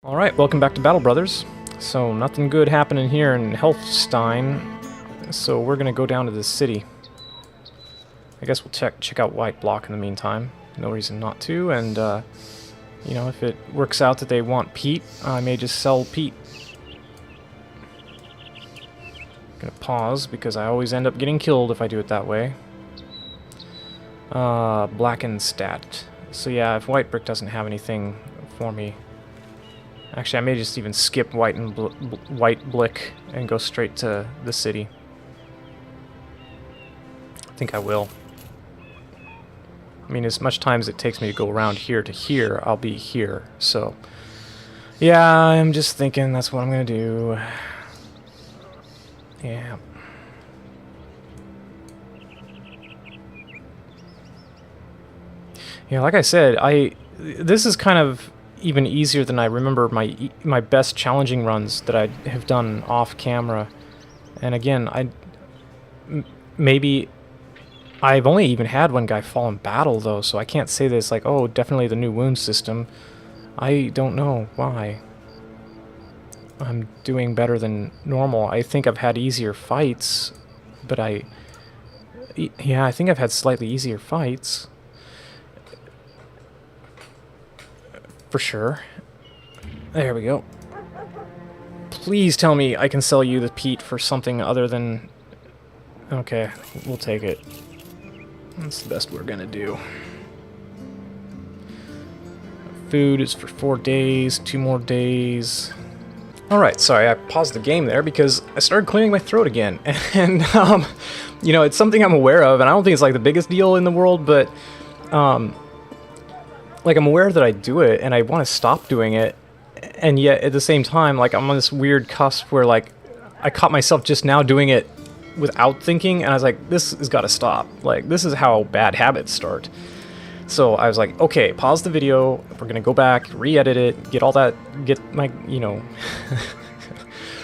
Alright, welcome back to Battle Brothers. So, nothing good happening here in Helfstein, so we're gonna go down to the city. I guess we'll check out White Block in the meantime. No reason not to, and, you know, if it works out that they want Pete, I may just sell Pete. Gonna pause, because I always end up getting killed if I do it that way. Blackened stat. So yeah, if White Brick doesn't have anything for me... Actually, I may just even skip White Blick and go straight to the city. I think I will. I mean, as much time as it takes me to go around here to here, I'll be here. So, yeah, I'm just thinking that's what I'm going to do. Yeah. Yeah, like I said, this is kind of even easier than I remember my best challenging runs that I have done off camera. And again, maybe I've only even had one guy fall in battle though, so I can't say this like, oh, definitely the new wound system. I don't know why I'm doing better than normal. I think I've had easier fights, but yeah, I think I've had slightly easier fights. For sure. There we go. Please tell me I can sell you the peat for something other than... Okay, we'll take it. That's the best we're gonna do. Food is for 4 days, 2 more days. Alright, sorry, I paused the game there because I started clearing my throat again. And, you know, it's something I'm aware of, and I don't think it's like the biggest deal in the world, but, like, I'm aware that I do it, and I want to stop doing it, and yet, at the same time, like, I'm on this weird cusp where, like, I caught myself just now doing it without thinking, and I was like, this has got to stop. Like, this is how bad habits start. So I was like, okay, pause the video, we're going to go back, re-edit it, get all that, get my, you know,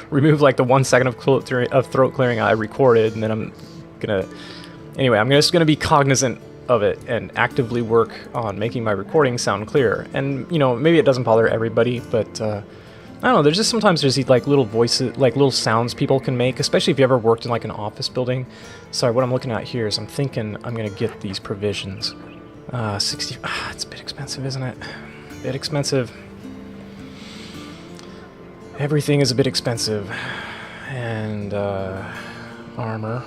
remove, like, the 1 second of throat clearing I recorded, and then I'm going to, anyway, I'm just going to be cognizant of it and actively work on making my recording sound clear. And, you know, maybe it doesn't bother everybody, but I don't know, there's just sometimes there's these like little voices, like little sounds people can make, especially if you ever worked in like an office building. Sorry, what I'm looking at here is I'm thinking I'm gonna get these provisions. 60, it's a bit expensive, isn't it? A bit expensive. Everything is a bit expensive. And armor.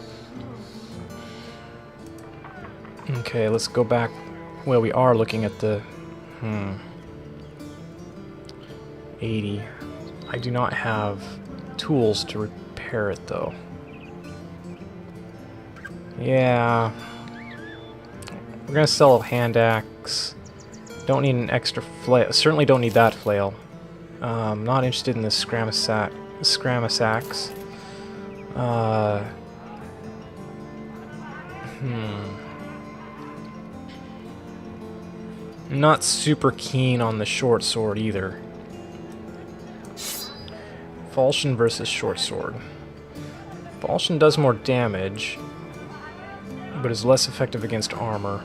Okay, let's go back where we are looking at the 80. I do not have tools to repair it though. Yeah. We're gonna sell a hand axe. Don't need an extra flail. Certainly don't need that flail. Not interested in this Scramus axe. Not super keen on the short sword either. Falchion versus short sword. Falchion does more damage, but is less effective against armor.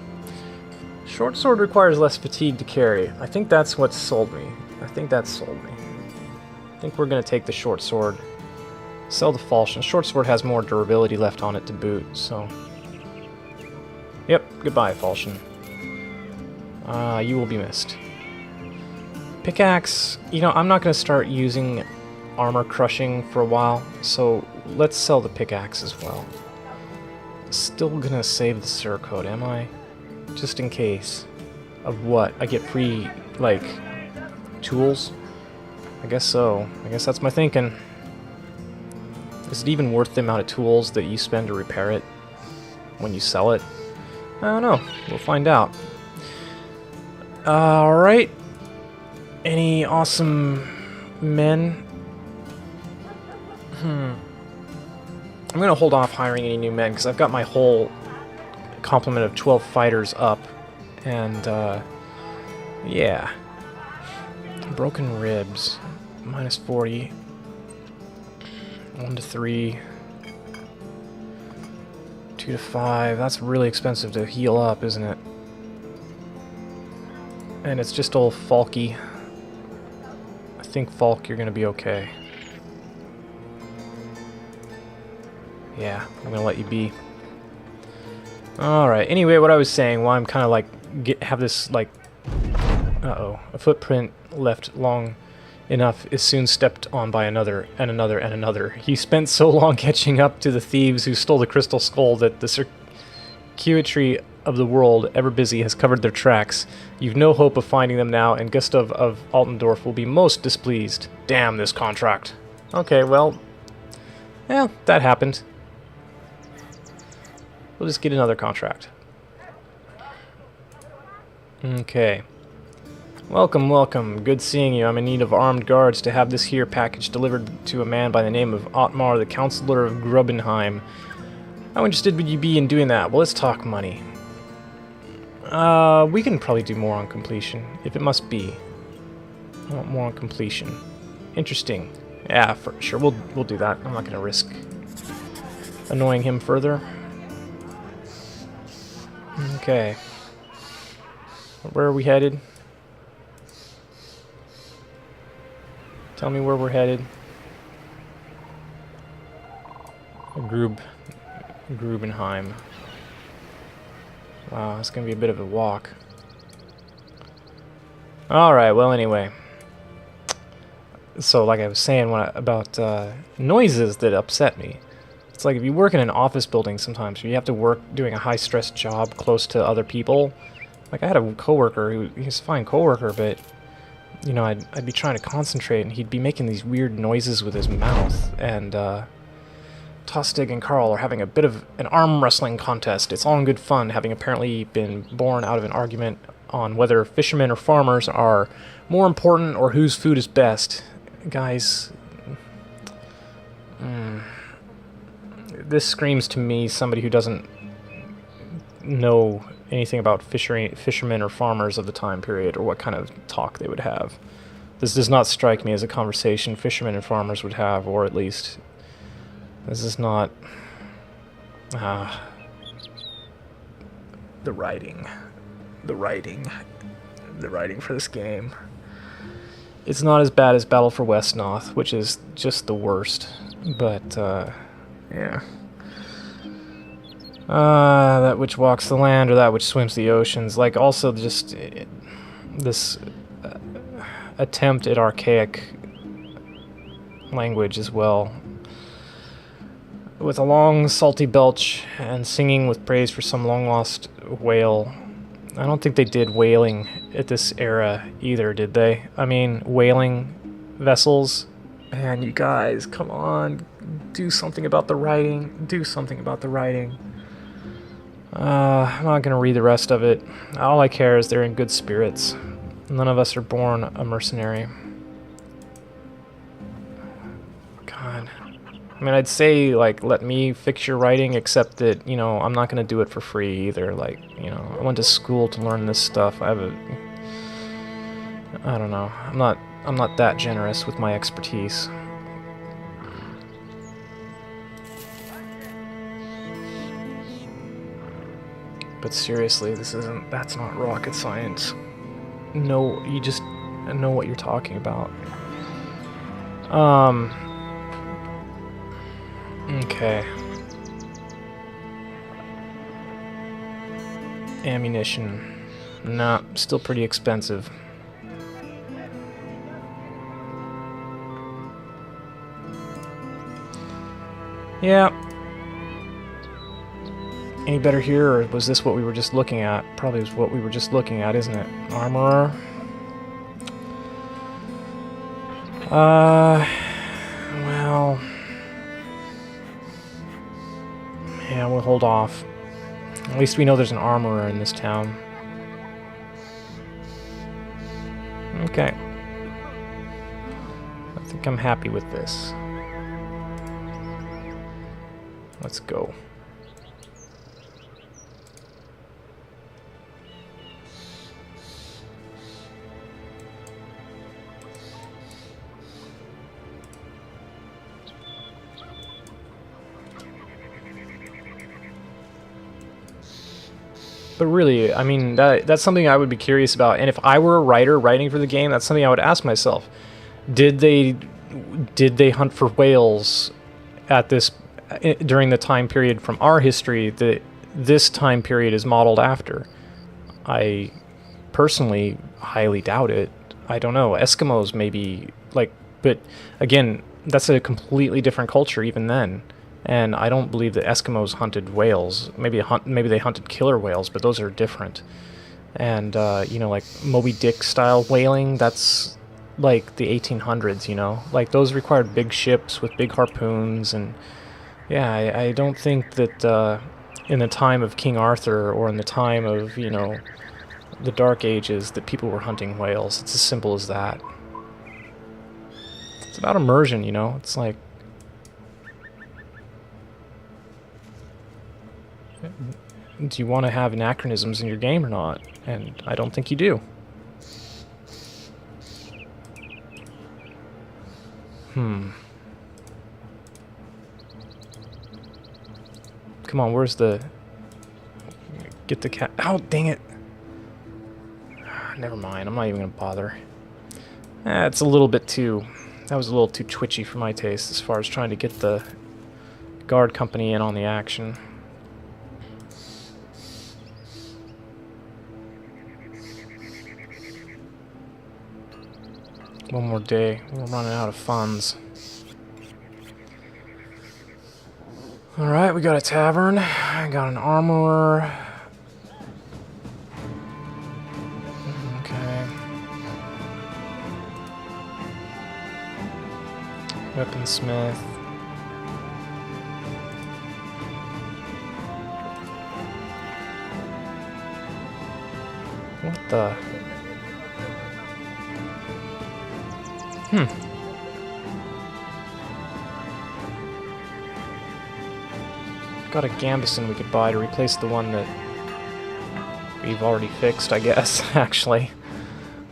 Short sword requires less fatigue to carry. I think that's what sold me. I think we're gonna take the short sword. Sell the falchion. Short sword has more durability left on it to boot, so... Yep, goodbye, falchion. You will be missed. Pickaxe, you know, I'm not going to start using armor crushing for a while, so let's sell the pickaxe as well. Still going to save the Sir code, am I? Just in case. Of what? I get free, like, tools? I guess so. I guess that's my thinking. Is it even worth the amount of tools that you spend to repair it when you sell it? I don't know. We'll find out. Alright. Any awesome men? I'm gonna hold off hiring any new men, because I've got my whole complement of 12 fighters up. And, yeah. Broken ribs. Minus 40. 1 to 3. 2 to 5. That's really expensive to heal up, isn't it? And it's just all falky. think, Falk, you're gonna be okay. Yeah, I'm gonna let you be. Alright, anyway, what I was saying, while I'm kind of like, have this, like, uh-oh, a footprint left long enough is soon stepped on by another, and another, and another. He spent so long catching up to the thieves who stole the crystal skull that the circuitry of the world, ever busy, has covered their tracks. You've no hope of finding them now, and Gustav of Altendorf will be most displeased. Damn this contract. Okay, well, yeah, that happened. We'll just get another contract. Okay. Welcome, welcome. Good seeing you. I'm in need of armed guards to have this here package delivered to a man by the name of Ottmar, the Counselor of Grubenheim. How interested would you be in doing that? Well, let's talk money. We can probably do more on completion, if it must be. I want more on completion. Interesting. Yeah, for sure. We'll do that. I'm not going to risk annoying him further. Okay. Where are we headed? Tell me where we're headed. Grubenheim. Wow, it's gonna be a bit of a walk. Alright, well anyway. So like I was saying about noises that upset me. It's like if you work in an office building sometimes, you have to work doing a high-stress job close to other people. Like I had a coworker he was a fine coworker, but you know, I'd be trying to concentrate, and he'd be making these weird noises with his mouth. And Tostig and Carl are having a bit of an arm wrestling contest. It's all in good fun, having apparently been born out of an argument on whether fishermen or farmers are more important or whose food is best. Guys, this screams to me somebody who doesn't know anything about fishermen or farmers of the time period, or what kind of talk they would have. This does not strike me as a conversation fishermen and farmers would have, or at least this is not the writing for this game. It's not as bad as Battle for Westnoth, which is just the worst, but yeah. That which walks the land, or that which swims the oceans. Like, also just this attempt at archaic language as well. With a long, salty belch, and singing with praise for some long-lost whale. I don't think they did whaling at this era either, did they? I mean, whaling vessels. Man, you guys, come on. Do something about the writing. Do something about the writing. I'm not going to read the rest of it. All I care is they're in good spirits. None of us are born a mercenary. God. I mean, I'd say, like, let me fix your writing, except that, you know, I'm not going to do it for free either. Like, you know, I went to school to learn this stuff. I don't know. I'm not that generous with my expertise. But seriously, that's not rocket science. No, you just know what you're talking about. Okay. Ammunition. Nah, still pretty expensive. Yeah. Any better here, or was this what we were just looking at? Probably was what we were just looking at, isn't it? Armorer. Well... yeah, we'll hold off. At least we know there's an armorer in this town. Okay. I think I'm happy with this. Let's go. But really, I mean, that's something I would be curious about. And if I were a writer writing for the game, that's something I would ask myself. Did they hunt for whales at this during the time period from our history that this time period is modeled after? I personally highly doubt it. I don't know. Eskimos maybe, like, but again, that's a completely different culture even then. And I don't believe that Eskimos hunted whales. Maybe they hunted killer whales, but those are different. And you know, like Moby Dick style whaling, that's like the 1800s, you know? Like those required big ships with big harpoons, and yeah, I don't think that in the time of King Arthur or in the time of, you know, the Dark Ages that people were hunting whales. It's as simple as that. It's about immersion, you know? It's like... do you want to have anachronisms in your game or not? And I don't think you do. Come on, where's the... get the cat... oh, dang it! Never mind, I'm not even gonna bother. It's a little bit too... that was a little too twitchy for my taste as far as trying to get the guard company in on the action. One more day. We're running out of funds. Alright, we got a tavern. I got an armorer. Okay. Weaponsmith. What the... Got a Gambison we could buy to replace the one that we've already fixed, I guess, actually.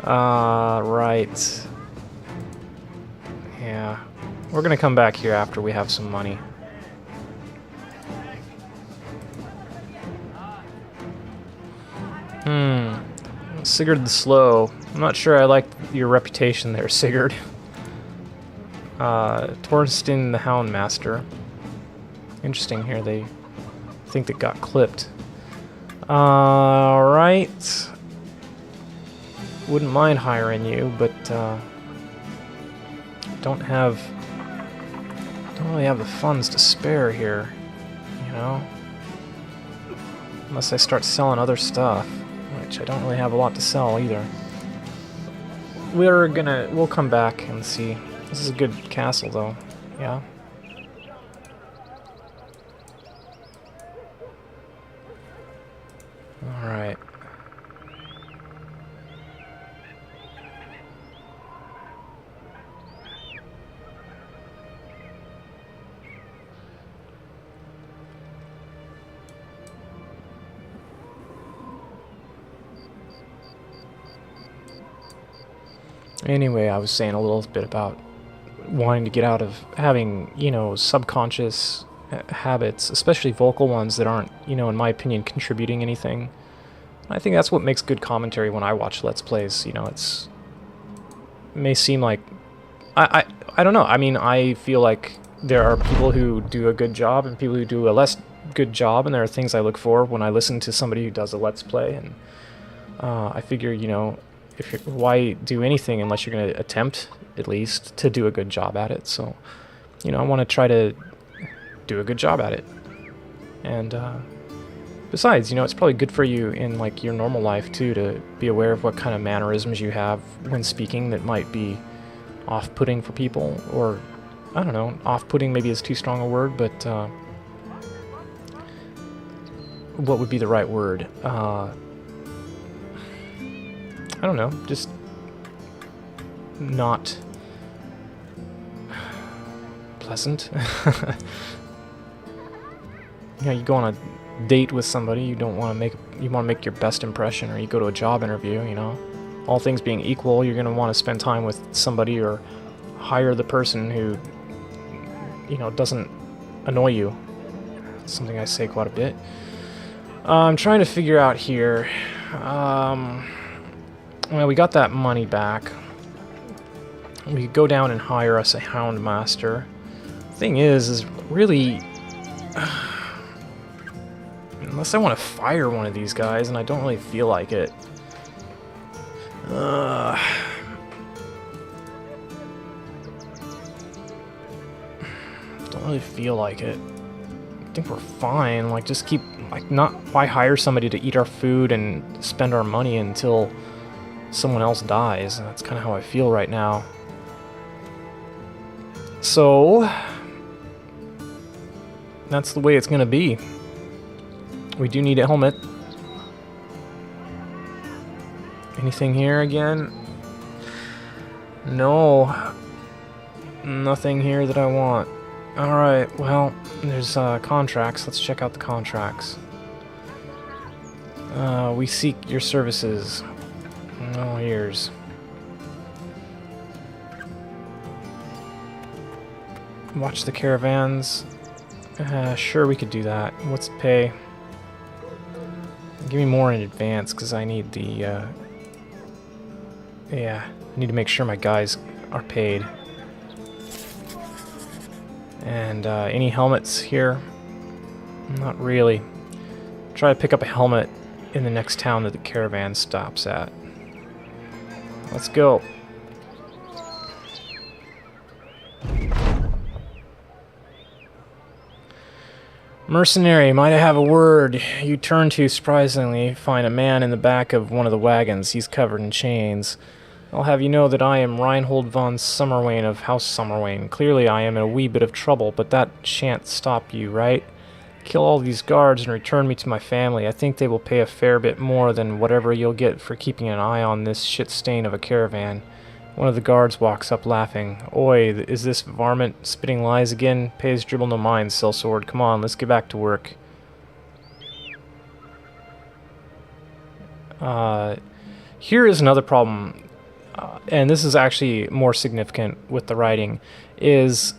Right. Yeah. We're gonna come back here after we have some money. Sigurd the Slow. I'm not sure I like your reputation there, Sigurd. Torsten the Houndmaster. Interesting here, they think that got clipped. Alright. Wouldn't mind hiring you, but don't really have the funds to spare here, you know? Unless I start selling other stuff, which I don't really have a lot to sell either. We'll come back and see. This is a good castle though, yeah? Alright. Anyway, I was saying a little bit about wanting to get out of having, you know, subconscious habits, especially vocal ones that aren't, you know, in my opinion, contributing anything. I think that's what makes good commentary when I watch Let's Plays. You know, it may seem like... I don't know. I mean, I feel like there are people who do a good job and people who do a less good job, and there are things I look for when I listen to somebody who does a Let's Play, and I figure, you know, why do anything unless you're going to attempt, at least, to do a good job at it. So, you know, I want to try to do a good job at it. And besides, you know, it's probably good for you in like your normal life too, to be aware of what kind of mannerisms you have when speaking that might be off-putting for people, or I don't know, off-putting maybe is too strong a word, but what would be the right word? I don't know, just not pleasant. You know, you go on a date with somebody, you want to make your best impression, or you go to a job interview, you know. All things being equal, you're going to want to spend time with somebody or hire the person who, you know, doesn't annoy you. That's something I say quite a bit. I'm trying to figure out here. Well, we got that money back. We could go down and hire us a Hound Master. Thing is really... unless I want to fire one of these guys, and I don't really feel like it. Don't really feel like it. I think we're fine. Like, just keep... like, not... why hire somebody to eat our food and spend our money until someone else dies? That's kind of how I feel right now. So... that's the way it's gonna be. We do need a helmet. Anything here again? No. Nothing here that I want. Alright, well, there's contracts. Let's check out the contracts. We seek your services. Oh, here's... watch the caravans. Sure, we could do that. What's the pay? Give me more in advance, because I need the, yeah, I need to make sure my guys are paid. And, any helmets here? Not really. Try to pick up a helmet in the next town that the caravan stops at. Let's go. Mercenary, might I have a word? You turn to, surprisingly, find a man in the back of one of the wagons. He's covered in chains. I'll have you know that I am Reinhold von Summerwain of House Summerwain. Clearly I am in a wee bit of trouble, but that shan't stop you, right? Kill all these guards and return me to my family. I think they will pay a fair bit more than whatever you'll get for keeping an eye on this shit stain of a caravan. One of the guards walks up laughing. Oi, is this varmint spitting lies again? Pays dribble no mind, sellsword. Come on, let's get back to work. Here is another problem, and this is actually more significant with the writing, is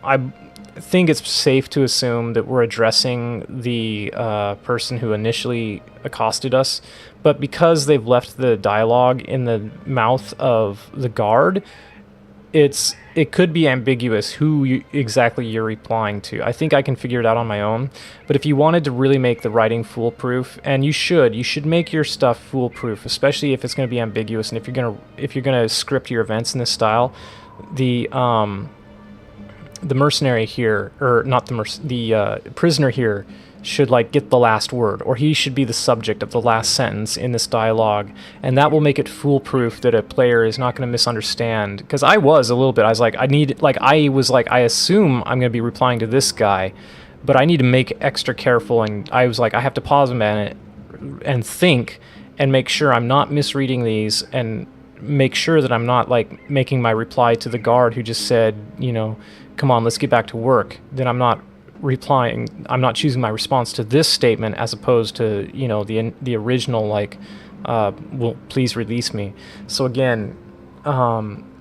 I think it's safe to assume that we're addressing the person who initially accosted us, but because they've left the dialogue in the mouth of the guard, it could be ambiguous who exactly you're replying to. I think I can figure it out on my own, but if you wanted to really make the writing foolproof, and you should make your stuff foolproof, especially if it's going to be ambiguous, and if you're gonna script your events in this style. The mercenary here, or not the prisoner here, should like get the last word, or he should be the subject of the last sentence in this dialogue, and that will make it foolproof that a player is not going to misunderstand. Because I was a little bit, I assume I'm going to be replying to this guy, but I need to make extra careful, and I was like, I have to pause a minute and think and make sure I'm not misreading these, and make sure that I'm not like making my reply to the guard who just said, you know, come on, let's get back to work. Then I'm not choosing my response to this statement as opposed to, you know, the original, like, well, please release me. So again,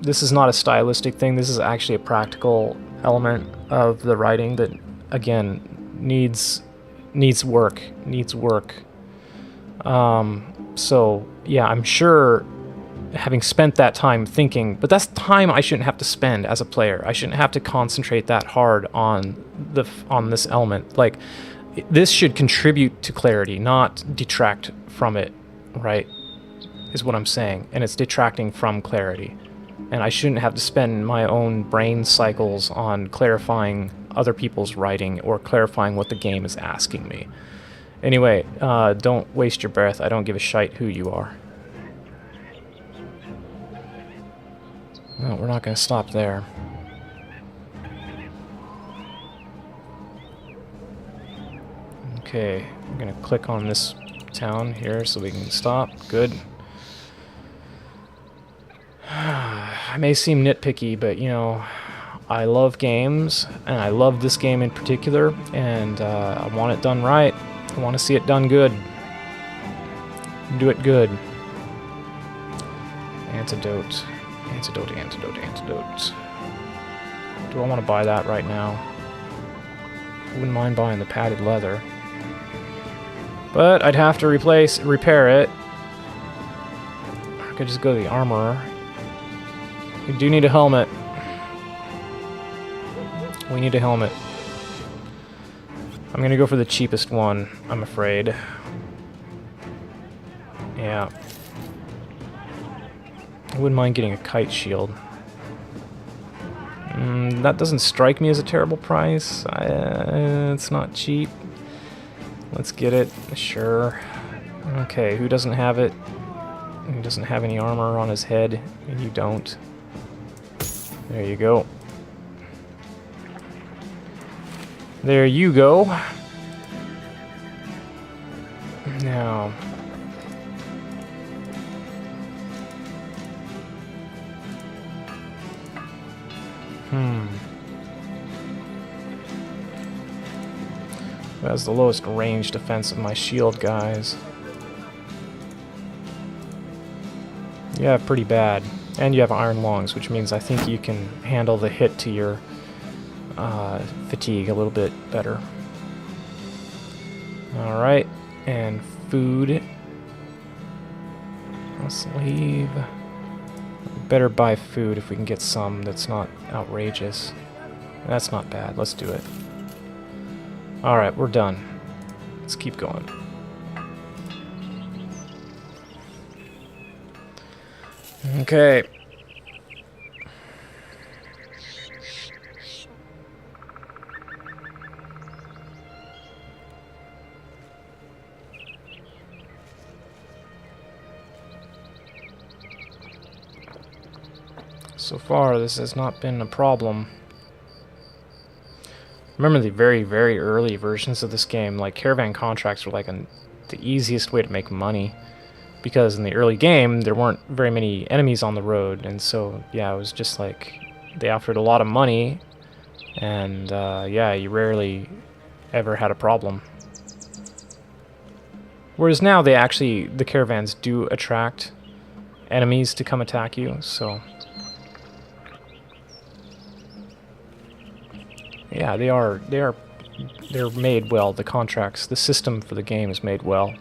this is not a stylistic thing. This is actually a practical element of the writing that, again, needs work. So yeah, I'm sure, having spent that time thinking, but that's time I shouldn't have to spend as a player. I shouldn't have to concentrate that hard on this element. Like, this should contribute to clarity, not detract from it, right? Is what I'm saying. And it's detracting from clarity. And I shouldn't have to spend my own brain cycles on clarifying other people's writing or clarifying what the game is asking me. Anyway, don't waste your breath. I don't give a shite who you are. No, we're not going to stop there. Okay, I'm going to click on this town here so we can stop. Good. I may seem nitpicky, but, you know, I love games, and I love this game in particular, and I want it done right. I want to see it done good. Do it good. Antidote. Antidote. Do I want to buy that right now? I wouldn't mind buying the padded leather. But I'd have to repair it. I could just go to the armorer. We do need a helmet. We need a helmet. I'm gonna go for the cheapest one, I'm afraid. Yeah. I wouldn't mind getting a kite shield. That doesn't strike me as a terrible price. It's not cheap. Let's get it. Sure. Okay, who doesn't have it? Who doesn't have any armor on his head? And you don't. There you go. There you go. Now... Who has the lowest range defense of my shield guys? You have pretty bad. And you have iron lungs, which means I think you can handle the hit to your fatigue a little bit better. Alright, and food. Let's leave. Better buy food if we can get some that's not outrageous. That's not bad. Let's do it. Alright, we're done. Let's keep going. Okay. So far, this has not been a problem. Remember the very, very early versions of this game, like Caravan contracts were like the easiest way to make money. Because in the early game, there weren't very many enemies on the road, and so, yeah, it was just like, they offered a lot of money, and, yeah, you rarely ever had a problem. Whereas now, the caravans do attract enemies to come attack you, so... Yeah, they're made well, the contracts, the system for the game is made well.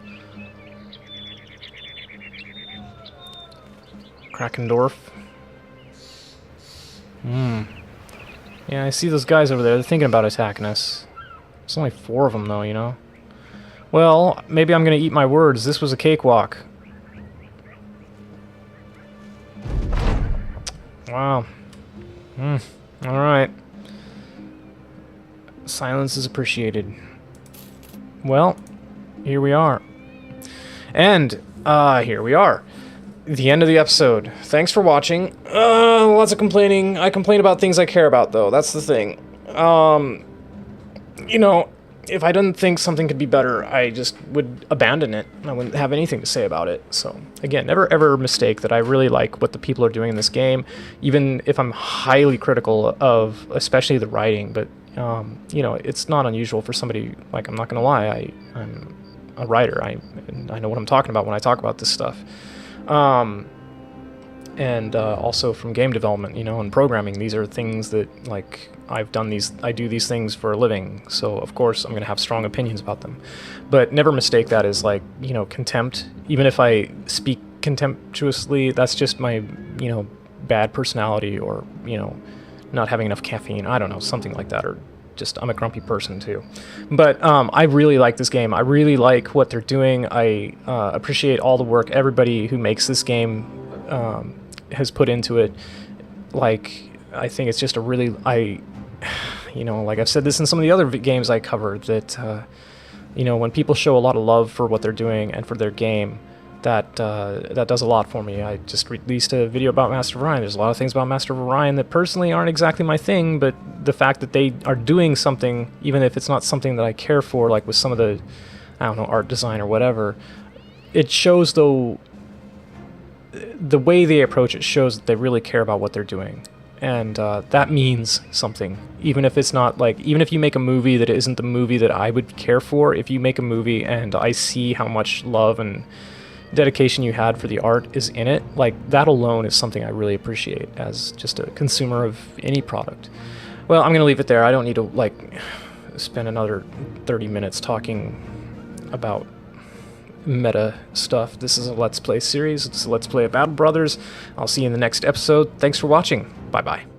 Krakendorf. Yeah, I see those guys over there. They're thinking about attacking us. There's only 4 of them, though, you know? Well, maybe I'm gonna eat my words. This was a cakewalk. Wow. Alright. Silence is appreciated. Well, here we are. And, here we are. The end of the episode. Thanks for watching. Lots of complaining. I complain about things I care about, though. That's the thing. You know, if I didn't think something could be better, I just would abandon it. I wouldn't have anything to say about it. So, again, never ever mistake that I really like what the people are doing in this game, even if I'm highly critical of, especially the writing. But, you know, it's not unusual for somebody, like, I'm not going to lie, I'm a writer. I know what I'm talking about when I talk about this stuff. And also from game development, you know, and programming. These are things that, like, I do these things for a living, so of course I'm going to have strong opinions about them. But never mistake that as, like, you know, contempt. Even if I speak contemptuously, that's just my, you know, bad personality, or, you know, not having enough caffeine. I don't know, something like that, or just I'm a grumpy person too. But I really like this game. I really like what they're doing. I appreciate all the work everybody who makes this game has put into it. Like, I think it's just a really, you know, like I've said this in some of the other games I covered, that you know, when people show a lot of love for what they're doing and for their game, that does a lot for me. I just released a video about Master of Orion. There's a lot of things about Master of Orion that personally aren't exactly my thing, but the fact that they are doing something, even if it's not something that I care for, like with some of the, I don't know, art design or whatever, it shows, though, the way they approach it shows that they really care about what they're doing. And that means something. Even if it's not, like, even if you make a movie that isn't the movie that I would care for, if you make a movie and I see how much love and dedication you had for the art is in it, like, that alone is something I really appreciate as just a consumer of any product. Well, I'm gonna leave it there. I don't need to, like, spend another 30 minutes talking about meta stuff. This is a Let's Play series. It's a Let's Play of Battle Brothers. I'll see you in the next episode. Thanks for watching. Bye-bye.